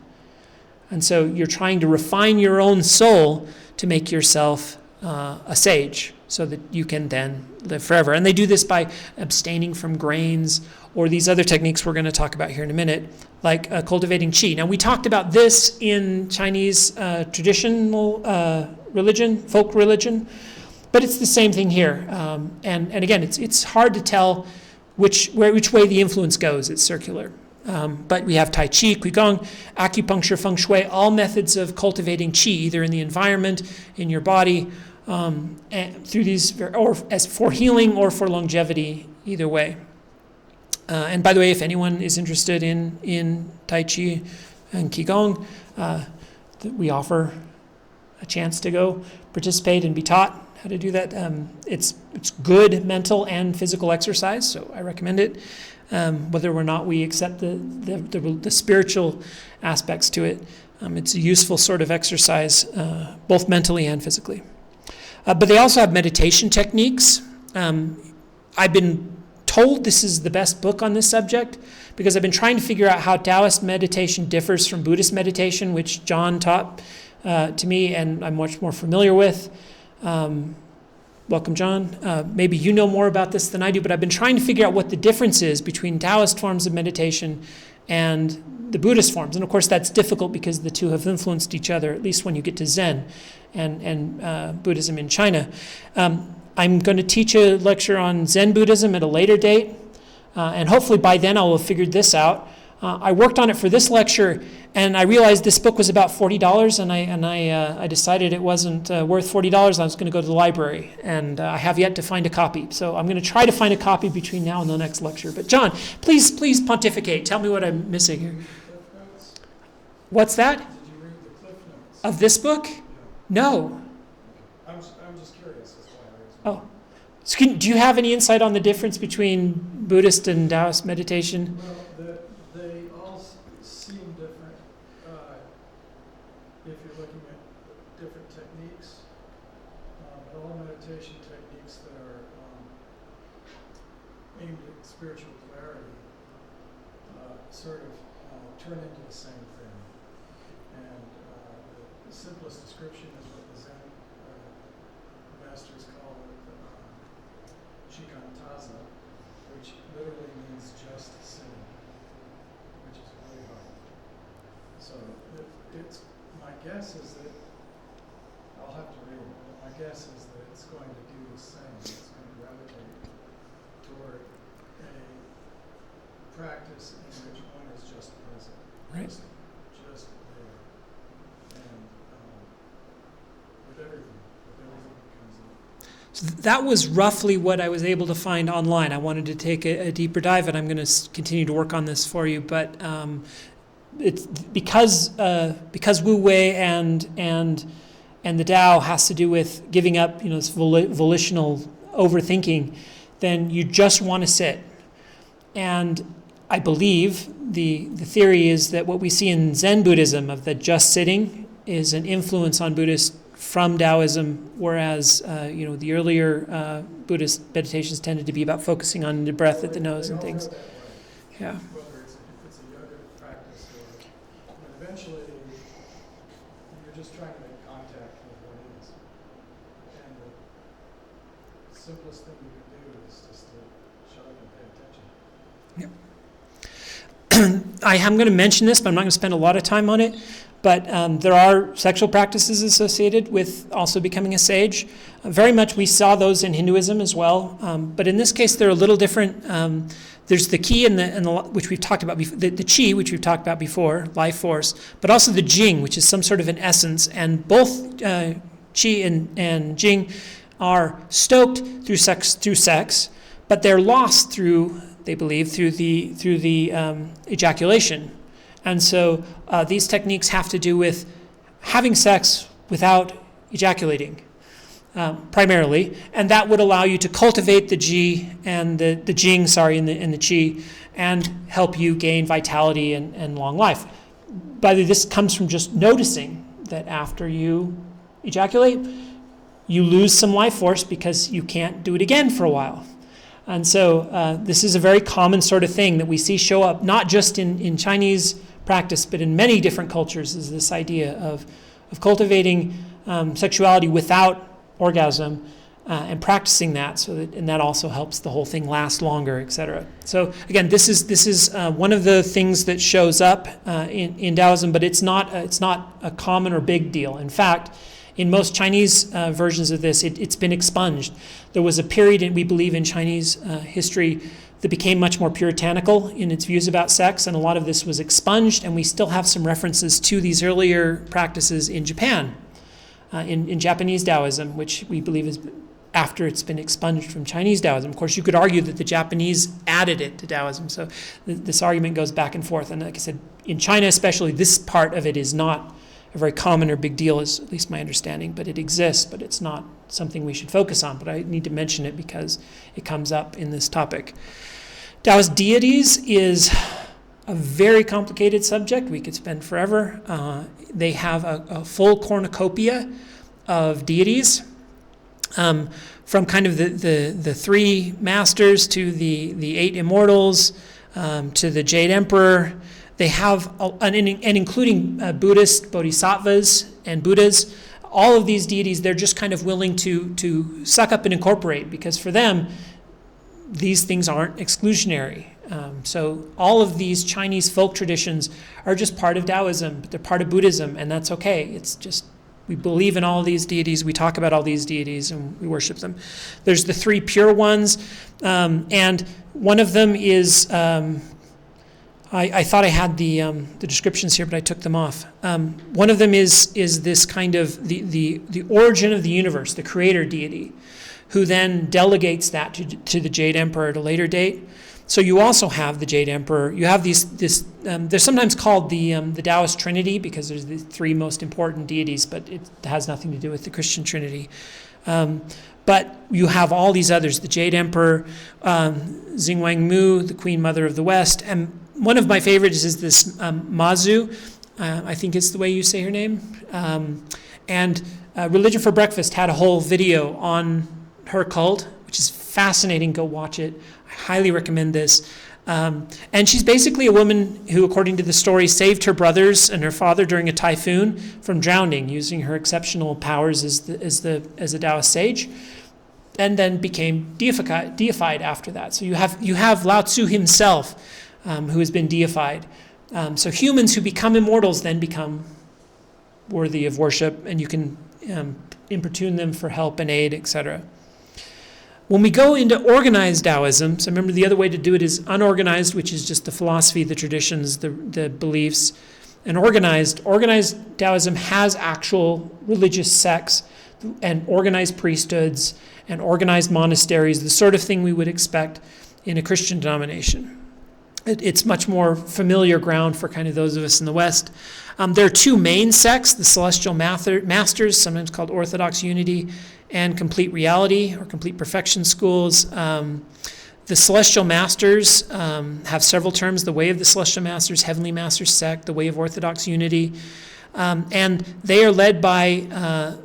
And so you're trying to refine your own soul to make yourself a sage so that you can then live forever. And they do this by abstaining from grains or these other techniques we're going to talk about here in a minute, like cultivating qi. Now, we talked about this in Chinese traditional religion, folk religion, but it's the same thing here. And again, it's hard to tell which way the influence goes. It's circular. But we have Tai Chi, Qigong, acupuncture, feng shui, all methods of cultivating qi, either in the environment, in your body, and through these, or as for healing or for longevity, either way. And by the way, if anyone is interested in Tai Chi and Qigong, we offer a chance to go participate and be taught how to do that. It's good mental and physical exercise, so I recommend it. Whether or not we accept the spiritual aspects to it, it's a useful sort of exercise, both mentally and physically. But they also have meditation techniques. I've been told this is the best book on this subject because I've been trying to figure out how Taoist meditation differs from Buddhist meditation, which John taught to me and I'm much more familiar with. Welcome, John. Maybe you know more about this than I do, but I've been trying to figure out what the difference is between Taoist forms of meditation and the Buddhist forms. And of course, that's difficult because the two have influenced each other, at least when you get to Zen and Buddhism in China. I'm going to teach a lecture on Zen Buddhism at a later date, And hopefully by then I will have figured this out. I worked on it for this lecture, and I realized this book was about $40, and I decided it wasn't worth $40. I was going to go to the library, and I have yet to find a copy. So I'm going to try to find a copy between now and the next lecture. But John, please pontificate. Tell me what I'm missing here. What's that? Did you read the Cliff Notes? Of this book? Yeah. No. I'm just curious as to why I was. Oh. So do you have any insight on the difference between Buddhist and Taoist meditation? Well, they all seem different if you're looking at different techniques. But all meditation techniques that are aimed at spiritual clarity sort of turn into the same thing. And the simplest description is what the Zen masters call it shikantaza, which literally means just sitting, which is really hard. So it's my guess is that I'll have to read it, but my guess is that it's going to do the same. It's going to gravitate toward a practice in which one is just present, Right. just there, and with everything that comes up. So that was roughly what I was able to find online. I wanted to take a deeper dive, and I'm going to continue to work on this for you. But it's because Wu Wei and the Tao has to do with giving up, this volitional overthinking, then you just want to sit. And I believe the theory is that what we see in Zen Buddhism of the just sitting is an influence on Buddhists from Daoism, whereas the earlier Buddhist meditations tended to be about focusing on the breath at the nose and things. Yeah. Whether if it's a yoga practice or eventually you're just trying to make contact with what is. And the simplest thing you can do is just to shut up and pay attention. I am going to mention this, but I'm not going to spend a lot of time on it. But there are sexual practices associated with also becoming a sage. Very much we saw those in Hinduism as well. But in this case, they're a little different. There's the ki and the which we've talked about before, the chi, which we've talked about before, life force, but also the jing, which is some sort of an essence. And both chi and jing are stoked through sex, but they're lost through, they believe, through the ejaculation. And so these techniques have to do with having sex without ejaculating, primarily, and that would allow you to cultivate the ji and the jing, in the chi, and help you gain vitality and long life. By the way, this comes from just noticing that after you ejaculate, you lose some life force because you can't do it again for a while. And so this is a very common sort of thing that we see show up, not just in Chinese practice, but in many different cultures, is this idea of cultivating sexuality without orgasm and practicing that, and that also helps the whole thing last longer, etc. So again, this is one of the things that shows up in Taoism, but it's not a common or big deal. In fact, in most Chinese versions of this, it's been expunged. There was a period, we believe, in Chinese history that became much more puritanical in its views about sex, and a lot of this was expunged, and we still have some references to these earlier practices in Japan, in Japanese Taoism, which we believe is after it's been expunged from Chinese Taoism. Of course, you could argue that the Japanese added it to Taoism, so this argument goes back and forth. And like I said, in China especially, this part of it is not a very common or big deal, is at least my understanding, but it exists, but it's not something we should focus on. But I need to mention it because it comes up in this topic. Taoist deities is a very complicated subject. We could spend forever. They have a full cornucopia of deities, from kind of the three masters to the eight immortals, to the Jade Emperor. They have, and including Buddhist bodhisattvas and Buddhas, all of these deities, they're just kind of willing to suck up and incorporate, because for them, these things aren't exclusionary. So all of these Chinese folk traditions are just part of Taoism, but they're part of Buddhism, and that's okay. It's just We believe in all these deities, we talk about all these deities, and we worship them. There's the three pure ones, and one of them is, I thought I had the descriptions here, but I took them off. One of them is this kind of the origin of the universe, the creator deity, who then delegates that to the Jade Emperor at a later date. So you also have the Jade Emperor. You have they're sometimes called the Taoist Trinity because there's the three most important deities, but it has nothing to do with the Christian Trinity. But you have all these others, the Jade Emperor, Xingwang Mu, the Queen Mother of the West, and one of my favorites is this Mazu, I think is the way you say her name, and Religion for Breakfast had a whole video on her cult, which is fascinating. Go watch it. I highly recommend this. And she's basically a woman who, according to the story, saved her brothers and her father during a typhoon from drowning, using her exceptional powers as a Taoist sage, and then became deified after that. So you have Lao Tzu himself, who has been deified. So humans who become immortals then become worthy of worship, and you can importune them for help and aid, etc. When we go into organized Taoism, so remember the other way to do it is unorganized, which is just the philosophy, the traditions, the beliefs, and organized Taoism has actual religious sects and organized priesthoods and organized monasteries, the sort of thing we would expect in a Christian denomination. It's much more familiar ground for kind of those of us in the West. There are two main sects, the Celestial Masters, sometimes called Orthodox Unity, and Complete Reality or Complete Perfection schools. The Celestial Masters have several terms: the Way of the Celestial Masters, Heavenly Masters sect, the Way of Orthodox Unity. And they are led by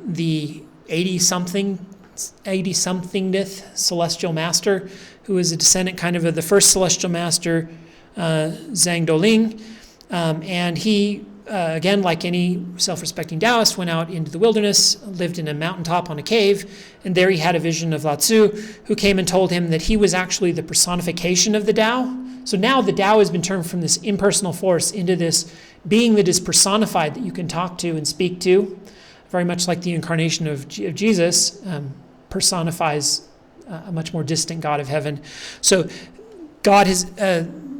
the 80-somethingth Celestial Master, who is a descendant kind of the first Celestial Master, Zhang Doling, and he, again, like any self-respecting Taoist, went out into the wilderness, lived in a mountaintop on a cave, and there he had a vision of Lao Tzu, who came and told him that he was actually the personification of the Tao. So now the Tao has been turned from this impersonal force into this being that is personified, that you can talk to and speak to, very much like the incarnation of Jesus personifies a much more distant God of heaven. So God has,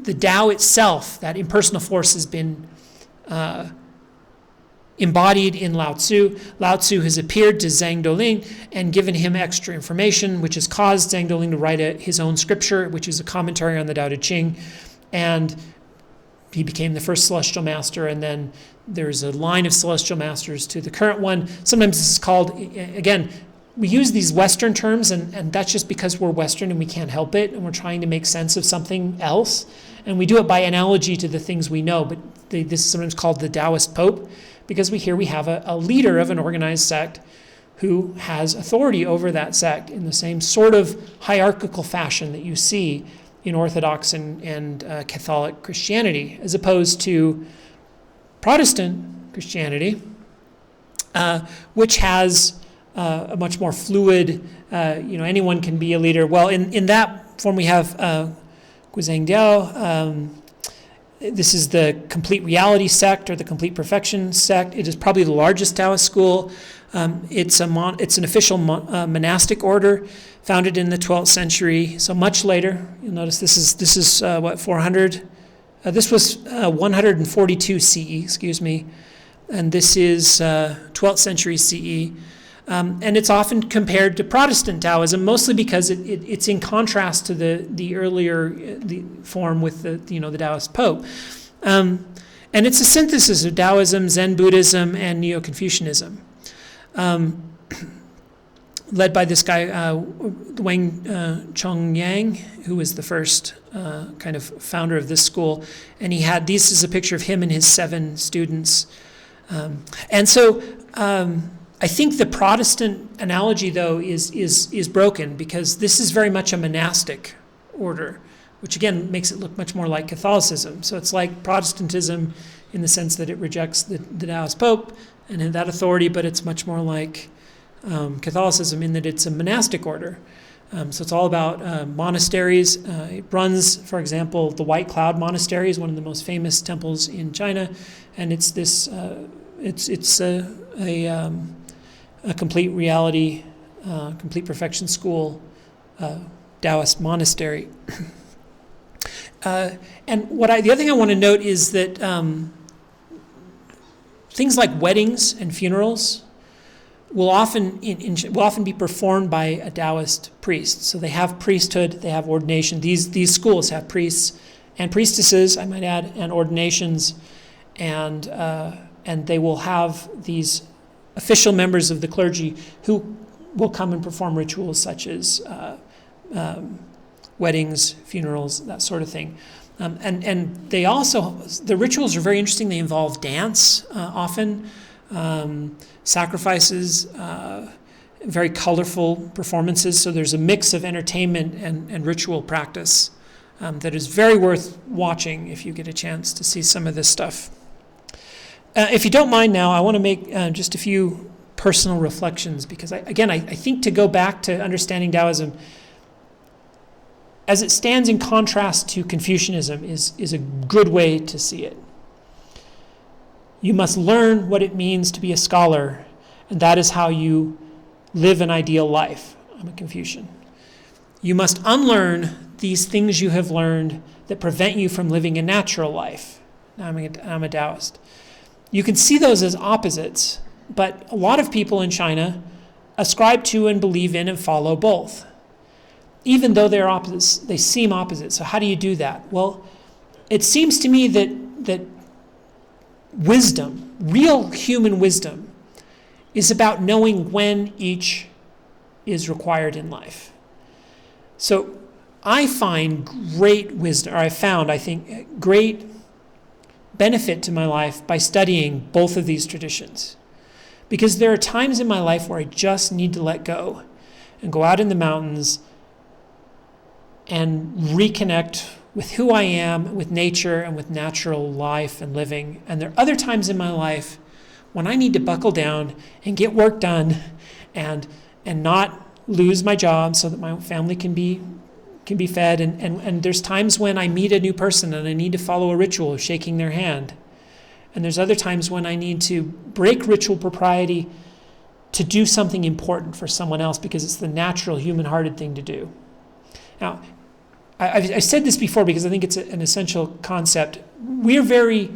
the Tao itself, that impersonal force, has been embodied in Lao Tzu. Lao Tzu has appeared to Zhang Doling and given him extra information, which has caused Zhang Doling to write his own scripture, which is a commentary on the Tao Te Ching. And he became the first Celestial Master, and then there's a line of Celestial Masters to the current one. Sometimes this is called, again, we use these Western terms, and that's just because we're Western and we can't help it, and we're trying to make sense of something else. And we do it by analogy to the things we know, but this is sometimes called the Taoist Pope, because we have a leader of an organized sect who has authority over that sect in the same sort of hierarchical fashion that you see in Orthodox and Catholic Christianity, as opposed to Protestant Christianity, which has a much more fluid, anyone can be a leader. Well, in that form we have Guizhang Diao. This is the Complete Reality sect or the Complete Perfection sect. It is probably the largest Taoist school. It's an official monastic order founded in the 12th century, so much later. You'll notice this is 400. This was 142 CE, excuse me, and this is 12th century CE. And it's often compared to Protestant Taoism, mostly because it's in contrast to the earlier form with the Taoist Pope. And it's a synthesis of Taoism, Zen Buddhism, and Neo-Confucianism. Led by this guy, Wang Chongyang, who was the first kind of founder of this school. And this is a picture of him and his 7 students. And so I think the Protestant analogy, though, is broken, because this is very much a monastic order, which again makes it look much more like Catholicism. So it's like Protestantism in the sense that it rejects the Taoist Pope and that authority, but it's much more like Catholicism in that it's a monastic order. So it's all about monasteries. It runs, for example, the White Cloud Monastery is one of the most famous temples in China, and it's this It's a complete reality, complete perfection school, Taoist monastery. And the other thing I want to note is that things like weddings and funerals will often be performed by a Taoist priest. So they have priesthood, they have ordination. These schools have priests and priestesses, I might add, and ordinations, and they will have these official members of the clergy who will come and perform rituals such as weddings, funerals, that sort of thing. And they also, the rituals are very interesting. They involve dance often, sacrifices, very colorful performances. So there's a mix of entertainment and ritual practice that is very worth watching if you get a chance to see some of this stuff. If you don't mind now, I want to make just a few personal reflections because, I think to go back to understanding Taoism as it stands in contrast to Confucianism is a good way to see it. You must learn what it means to be a scholar, and that is how you live an ideal life. I'm a Confucian. You must unlearn these things you have learned that prevent you from living a natural life. I'm a Taoist. You can see those as opposites, but a lot of people in China ascribe to and believe in and follow both. Even though they're opposites, they seem opposite. So how do you do that? Well, it seems to me that wisdom, real human wisdom, is about knowing when each is required in life. So I find great wisdom, or I found, I think, great benefit to my life by studying both of these traditions. Because there are times in my life where I just need to let go and go out in the mountains and reconnect with who I am, with nature, and with natural life and living. And there are other times in my life when I need to buckle down and get work done and not lose my job so that my family can be fed. And there's times when I meet a new person and I need to follow a ritual of shaking their hand. And there's other times when I need to break ritual propriety to do something important for someone else because it's the natural human-hearted thing to do. Now, I've said this before because I think it's an essential concept. We're very,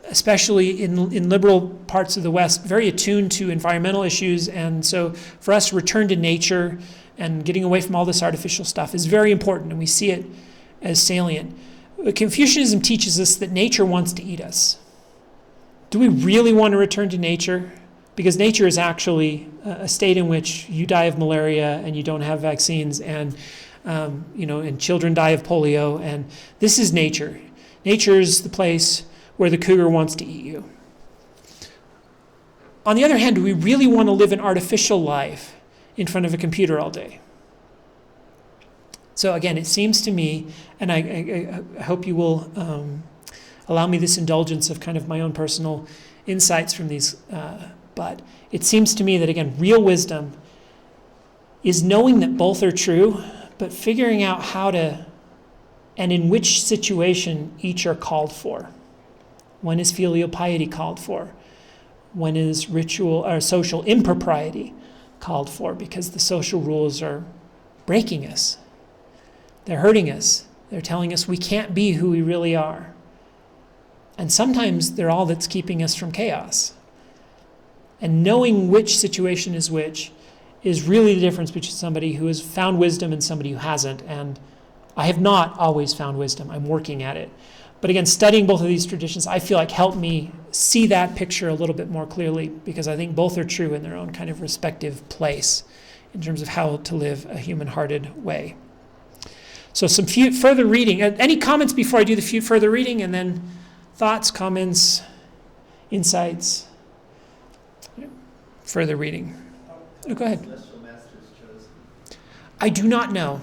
especially in liberal parts of the West, very attuned to environmental issues. And so for us, return to nature and getting away from all this artificial stuff is very important, and we see it as salient. Confucianism teaches us that nature wants to eat us. Do we really want to return to nature? Because nature is actually a state in which you die of malaria and you don't have vaccines, and and children die of polio, and this is nature. Nature is the place where the cougar wants to eat you. On the other hand, do we really want to live an artificial life in front of a computer all day? So again, it seems to me, and I hope you will allow me this indulgence of kind of my own personal insights from these, but it seems to me that, again, real wisdom is knowing that both are true, but figuring out how to, and in which situation each are called for. When is filial piety called for? When is ritual or social impropriety called for? Because the social rules are breaking us. They're hurting us. They're telling us we can't be who we really are. And sometimes they're all that's keeping us from chaos. And knowing which situation is which is really the difference between somebody who has found wisdom and somebody who hasn't. And I have not always found wisdom. I'm working at it. But again, studying both of these traditions, I feel like helped me see that picture a little bit more clearly, because I think both are true in their own kind of respective place in terms of how to live a human-hearted way. So some further reading. Any comments before I do the further reading? And then thoughts, comments, insights, further reading. Oh, go ahead. Celestial masters chosen? I do not know.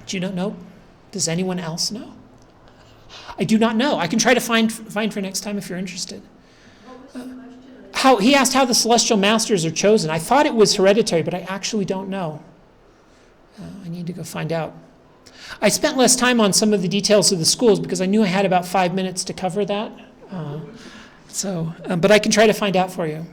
Do you not know? Does anyone else know? I do not know. I can try to find for next time if you're interested. What was the question? How he asked how the celestial masters are chosen. I thought it was hereditary, but I actually don't know. I need to go find out. I spent less time on some of the details of the schools because I knew I had about 5 minutes to cover that. So, but I can try to find out for you.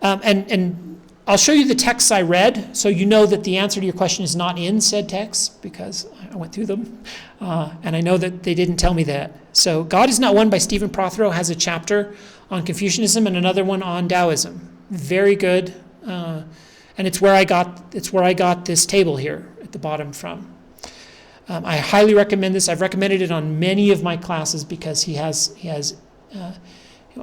And I'll show you the texts I read, so you know that the answer to your question is not in said texts, because I went through them, and I know that they didn't tell me that. So, God is Not One by Stephen Prothero has a chapter on Confucianism and another one on Daoism. Very good, and it's where I got this table here at the bottom from. I highly recommend this. I've recommended it on many of my classes because he has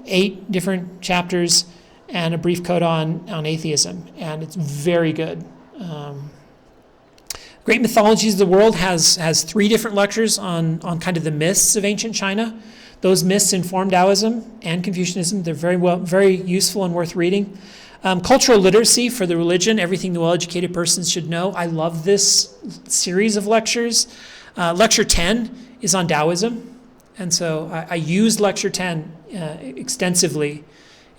8 different chapters and a brief code on atheism, and it's very good. Great Mythologies of the World has 3 different lectures on kind of the myths of ancient China. Those myths inform Daoism and Confucianism. They're very useful and worth reading. Cultural Literacy for the Religion, Everything the Well-Educated Persons Should Know. I love this series of lectures. Lecture 10 is on Daoism, and so I used Lecture 10 extensively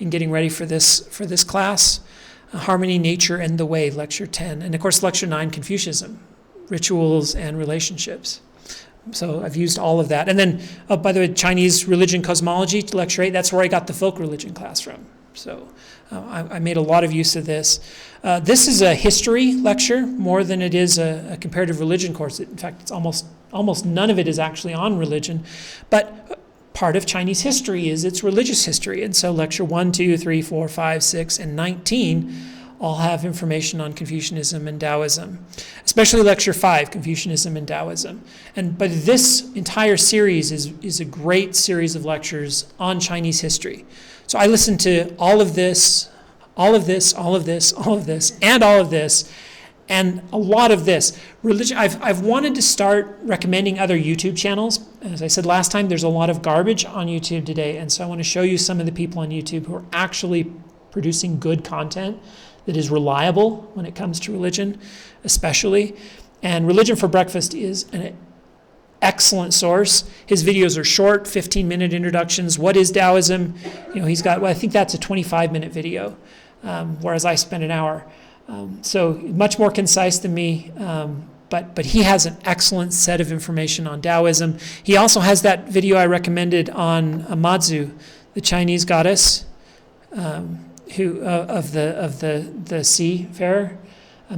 in getting ready for this class. Harmony, Nature, and the Way, Lecture 10. And of course, Lecture 9, Confucianism, Rituals and Relationships. So I've used all of that. And then, by the way, Chinese Religion Cosmology, Lecture 8, that's where I got the folk religion class from. So I made a lot of use of this. This is a history lecture more than it is a comparative religion course. In fact, it's almost none of it is actually on religion. But part of Chinese history is its religious history. And so lecture 1, 2, 3, 4, 5, 6, and 19 all have information on Confucianism and Daoism, especially lecture 5, Confucianism and Daoism. But this entire series is a great series of lectures on Chinese history. So I listened to all of this, all of this, all of this, all of this, and all of this, and a lot of this. Religion. I've wanted to start recommending other YouTube channels. As I said last time, there's a lot of garbage on YouTube today, and so I want to show you some of the people on YouTube who are actually producing good content that is reliable when it comes to religion, especially. And Religion for Breakfast is an excellent source. His videos are short, 15-minute introductions. What is Daoism? He's got, I think that's a 25-minute video, whereas I spent an hour. So much more concise than me, but he has an excellent set of information on Daoism. He also has that video I recommended on Amadzu, the Chinese goddess, who of the seafarer.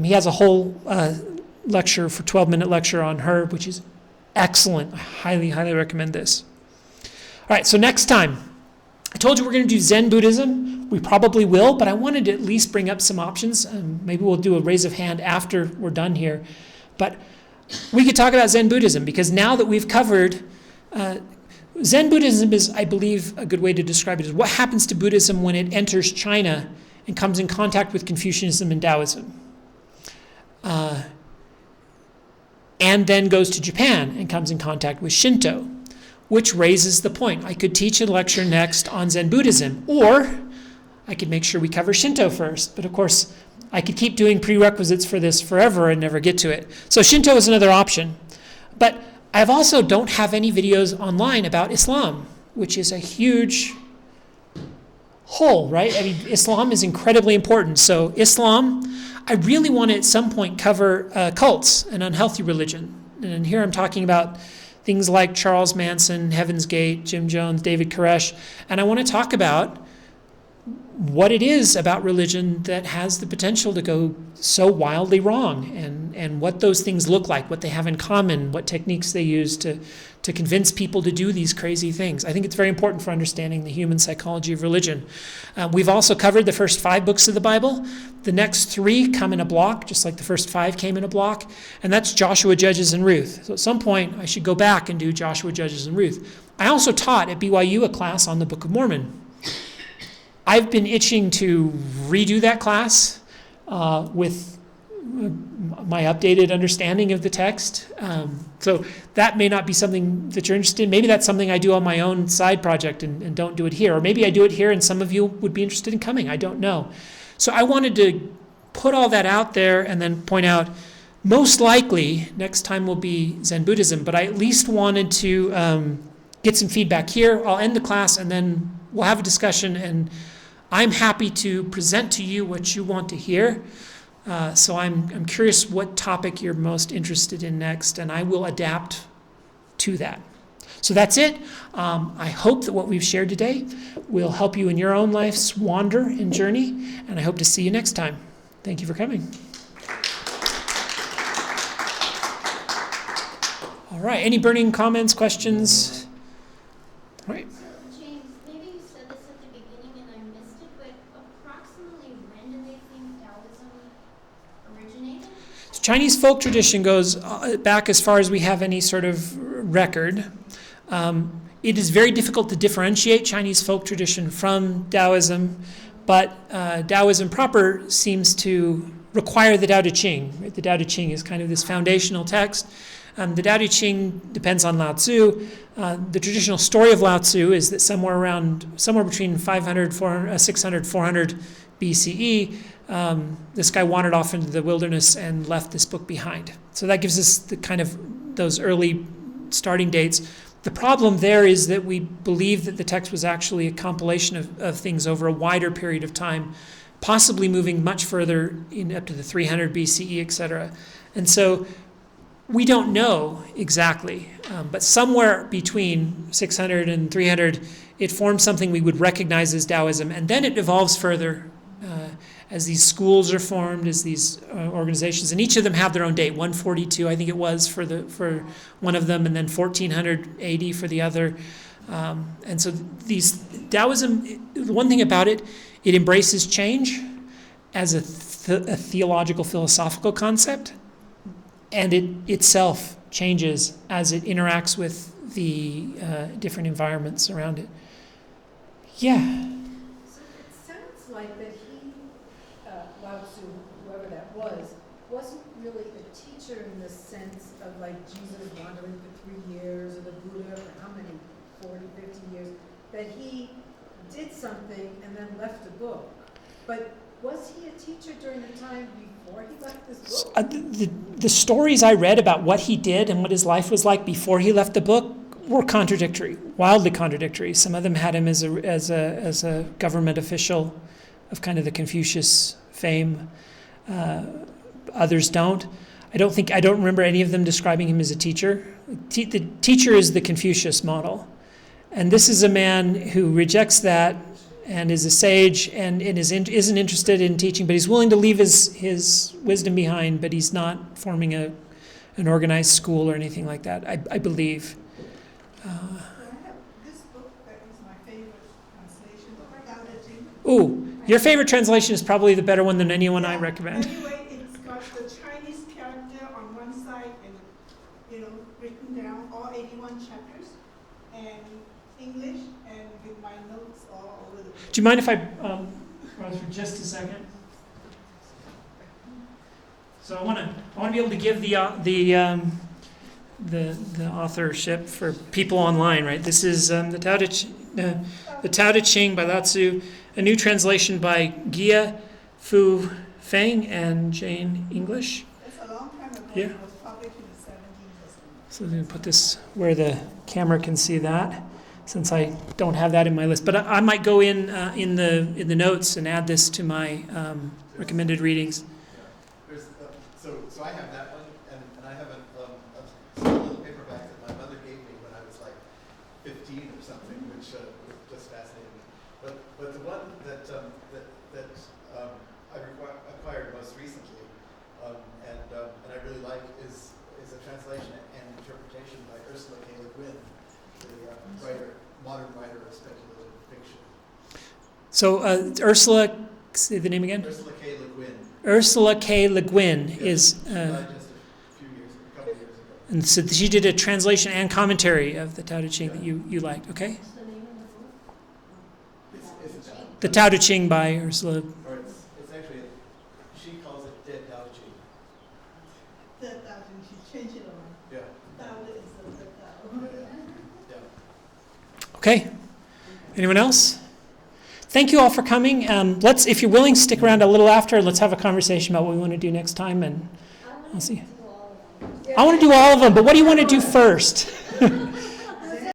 He has a whole lecture, for 12-minute lecture on her, which is excellent. I highly, highly recommend this. All right, so next time, I told you we're going to do Zen Buddhism. We probably will, but I wanted to at least bring up some options. Maybe we'll do a raise of hand after we're done here. But we could talk about Zen Buddhism, because now that we've covered, Zen Buddhism is, I believe, a good way to describe it, is what happens to Buddhism when it enters China and comes in contact with Confucianism and Daoism. And then goes to Japan and comes in contact with Shinto, which raises the point. I could teach a lecture next on Zen Buddhism, or I could make sure we cover Shinto first. But of course, I could keep doing prerequisites for this forever and never get to it. So Shinto is another option. But I also don't have any videos online about Islam, which is a huge hole, right? I mean, Islam is incredibly important. So Islam, I really want to at some point cover cults and unhealthy religion. And here I'm talking about things like Charles Manson, Heaven's Gate, Jim Jones, David Koresh. And I want to talk about what it is about religion that has the potential to go so wildly wrong, and what those things look like, what they have in common, what techniques they use to convince people to do these crazy things. I think it's very important for understanding the human psychology of religion. We've also covered the first 5 books of the Bible. The next 3 come in a block, just like the first 5 came in a block, and that's Joshua, Judges, and Ruth. So at some point, I should go back and do Joshua, Judges, and Ruth. I also taught at BYU a class on the Book of Mormon. I've been itching to redo that class with my updated understanding of the text. So that may not be something that you're interested in. Maybe that's something I do on my own side project and don't do it here. Or maybe I do it here and some of you would be interested in coming. I don't know. So I wanted to put all that out there and then point out, most likely next time will be Zen Buddhism, but I at least wanted to get some feedback here. I'll end the class and then we'll have a discussion, and I'm happy to present to you what you want to hear. So I'm curious what topic you're most interested in next, and I will adapt to that. So that's it. I hope that what we've shared today will help you in your own life's wander and journey, and I hope to see you next time. Thank you for coming. All right, any burning comments, questions? All right. So, James, maybe you said this at the beginning and I missed it, but approximately when do they think Taoism originated? So Chinese folk tradition goes back as far as we have any sort of record. It is very difficult to differentiate Chinese folk tradition from Daoism, but Daoism proper seems to require the Tao De Ching. Right? The Tao De Ching is kind of this foundational text. The Tao De Ching depends on Lao Tzu. The traditional story of Lao Tzu is that somewhere between 500, 400, 600, 400 BCE, this guy wandered off into the wilderness and left this book behind. So that gives us the kind of those early starting dates. The problem there is that we believe that the text was actually a compilation of things over a wider period of time, possibly moving much further up to the 300 BCE, etc. And so we don't know exactly, but somewhere between 600 and 300, it forms something we would recognize as Daoism, and then it evolves further as these schools are formed, as these organizations, and each of them have their own date. 142, I think it was for one of them, and then 1480 for the other. And so these Daoism, the one thing about it, it embraces change as a theological, philosophical concept, and it itself changes as it interacts with the different environments around it. Yeah. So it sounds like that he, Lao Tzu, whoever that was, wasn't really a teacher in the sense of like Jesus wandering for 3 years or the Buddha for how many, 40, 50 years, that he did something and then left a book. But was he a teacher during the time before he left this book? The stories I read about what he did and what his life was like before he left the book were contradictory, wildly contradictory. Some of them had him as a government official of kind of the Confucius fame. Others don't. I don't remember any of them describing him as a teacher. The teacher is the Confucius model. And this is a man who rejects that and is a sage and isn't interested in teaching, but he's willing to leave his wisdom behind, but he's not forming an organized school or anything like that, I believe. I have this book that is my favorite translation, Tao De Ching. Ooh, your favorite translation is probably the better one than anyone I recommend. Anyway, it's got the Chinese character on one side and, written down all 81 chapters, and English, and with my notes all over the place. Do you mind if I pause for just a second? So I want to be able to give the authorship for people online, right? This is the Tao De Ching by Lao Tzu, a new translation by Gia Fu Feng and Jane English. It's a long time ago. Yeah. It was published in the 70s or something. So I'm going to put this where the camera can see that, since I don't have that in my list. But I might go in the notes and add this to my recommended readings. There's, so I have that one, and I have a little paperback that my mother gave me when I was like 15 or something, which just fascinated me. But the one that I acquired most recently, and I really like is a translation and interpretation by Ursula K. Le Guin, the modern writer of speculative fiction. So Ursula, say the name again? Ursula K. Le Guin. Ursula K. Le Guin is... She died just a couple years ago. And so she did a translation and commentary of the Tao Te Ching that you liked, okay? What's the name of the book? It's The Tao Te Ching by Ursula. Or it's actually, she calls it Dead Tao Te Ching. The Tao Ching, she changed it around. Yeah. Tao is the Tao. Yeah. Okay. Anyone else? Thank you all for coming. If you're willing, stick around a little after. Let's have a conversation about what we want to do next time, and I'll see. Do all of them. I want to do all of them, but what do you want to do first?